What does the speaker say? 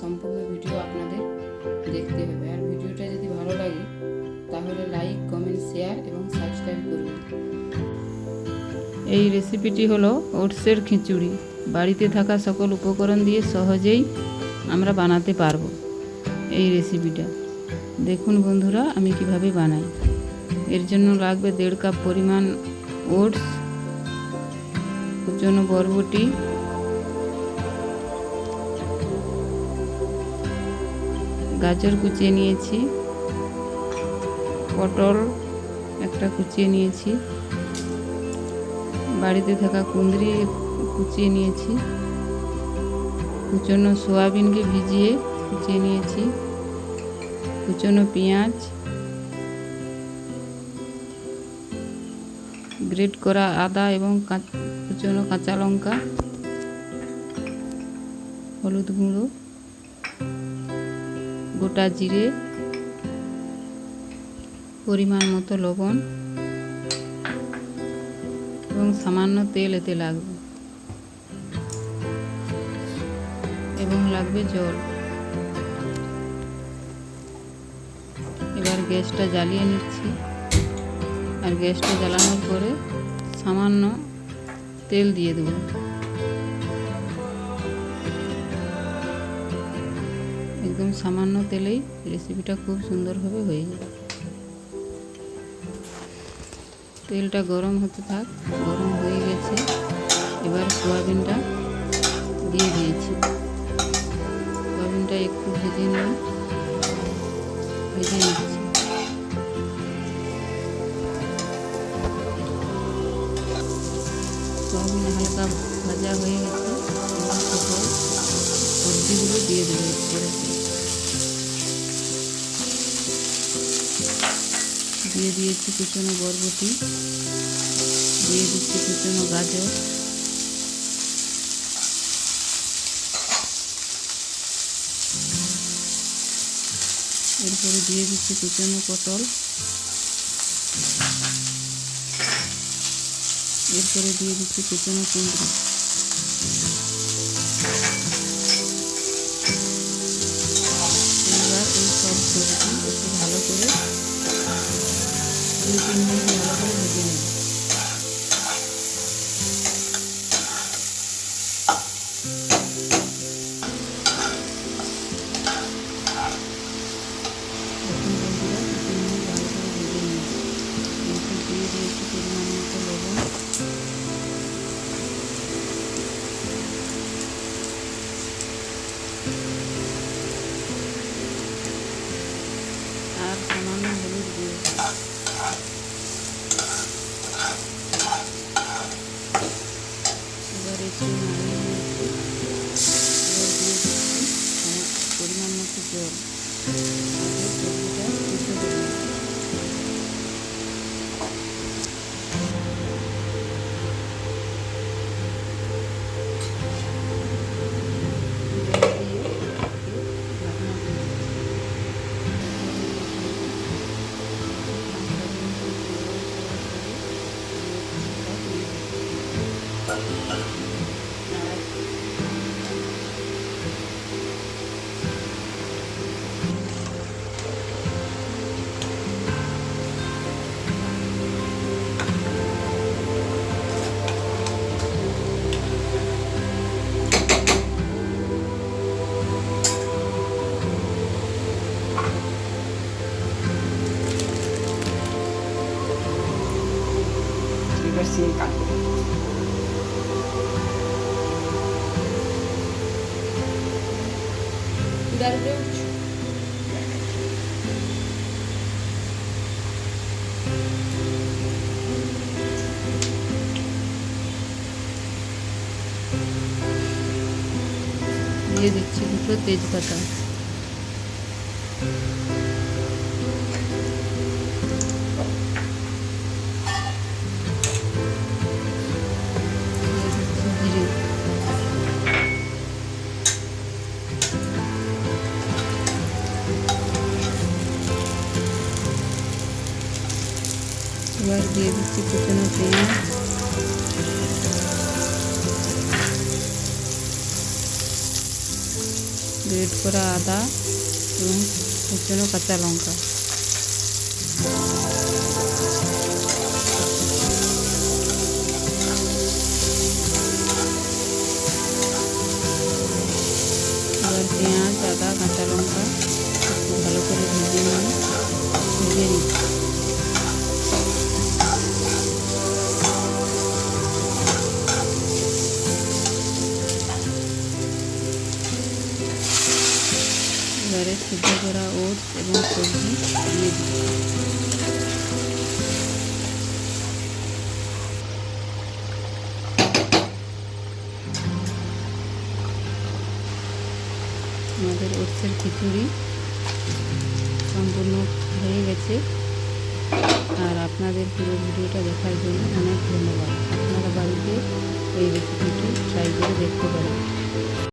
সম্পূর্ণ ভিডিও আপনাদের দেখতে হবে। আর ভিডিওটা যদি ভালো লাগে তাহলে লাইক, কমেন্ট, শেয়ার এবং সাবস্ক্রাইব করবেন। এই রেসিপিটি হলো ওটসের খিচুড়ি। বাড়িতে থাকা সকল উপকরণ দিয়ে সহজেই আমরা বানাতে পারবো এই রেসিপিটা। দেখুন বন্ধুরা আমি কিভাবে বানাই। এর জন্য লাগবে 1.5 কাপ পরিমাণ ওটস, কুচনো বরবটি, গাজর কুচিয়ে নিয়েছি, পটল একটা কুচিয়ে নিয়েছি, বাড়িতে থাকা কুঁদরি কুচিয়ে নিয়েছি, কুচনো সয়াবিনকে ভিজিয়ে কুচিয়ে নিয়েছি, কুচনো পেঁয়াজ, গ্রেট করা আদা এবং কুচনো কাঁচা লঙ্কা, হলুদ গুঁড়ো, গোটা জিরে, পরিমাণ মতো লবণ এবং সামান্য তেল এতে লাগবে এবং লাগবে জল। এবার গ্যাসটা জ্বালিয়ে নিচ্ছি। আর গ্যাসটা জ্বালানোর পরে সামান্য তেল দিয়ে দেব। একদম সামান্য তেলেই রেসিপিটা খুব সুন্দরভাবে হয়ে যাবে। তেলটা গরম হতে থাক। গরম হয়ে গেছে। এবার সয়াবিনটা দিয়ে দিয়েছি। সয়াবিনটা একটু ভেজে নিচ্ছি। সয়াবিন হালকা ভাজা হয়ে গেছে। সকল সবজিগুলো দিয়ে দেবো করে। দিয়ে দিয়েছি কুচনো বরবটি, দিয়ে দিচ্ছি কুচনো গাজর, এরপরে দিয়ে দিচ্ছি কুচনো পটল, এরপরে দিয়ে দিচ্ছি কুচনো কুঁদরি। এবার এই সব সবজি একটু ভালো করে 2-3 মিনিট ভালো করে ভেজে নেব। দিয়ে দিয়েছি পরিমাণ মতো লবণ, আর সামান্য হলুদ গুঁড়ো। এবার একটু নামিয়ে নিয়েছি। এবার দিয়ে দিচ্ছি পরিমাণ মতো জল। সবজিটা সিদ্ধ করে নিচ্ছি। Bersih kaki. Udah udah. দিয়ে দিচ্ছি 2 তেজপাতা। এবার দিয়ে দিচ্ছি কুচনো পেঁয়াজ, গ্রেট করা আদা এবং কুচনো কাঁচা লঙ্কা। এবার পেঁয়াজ, আদা, কাঁচা লঙ্কা একটু ভালো করে ভেজে নিচ্ছি। এবারে সিদ্ধ করা ওটস এবং সবজি দিয়ে দিচ্ছি। আমাদের ওটসের খিচুড়ি সম্পূর্ণ হয়ে গেছে। আর আপনাদের পুরো ভিডিওটা দেখার জন্য অনেক ধন্যবাদ। আপনারা বাড়িতে এই রেসিপিটি ট্রাই করে দেখতে পারেন।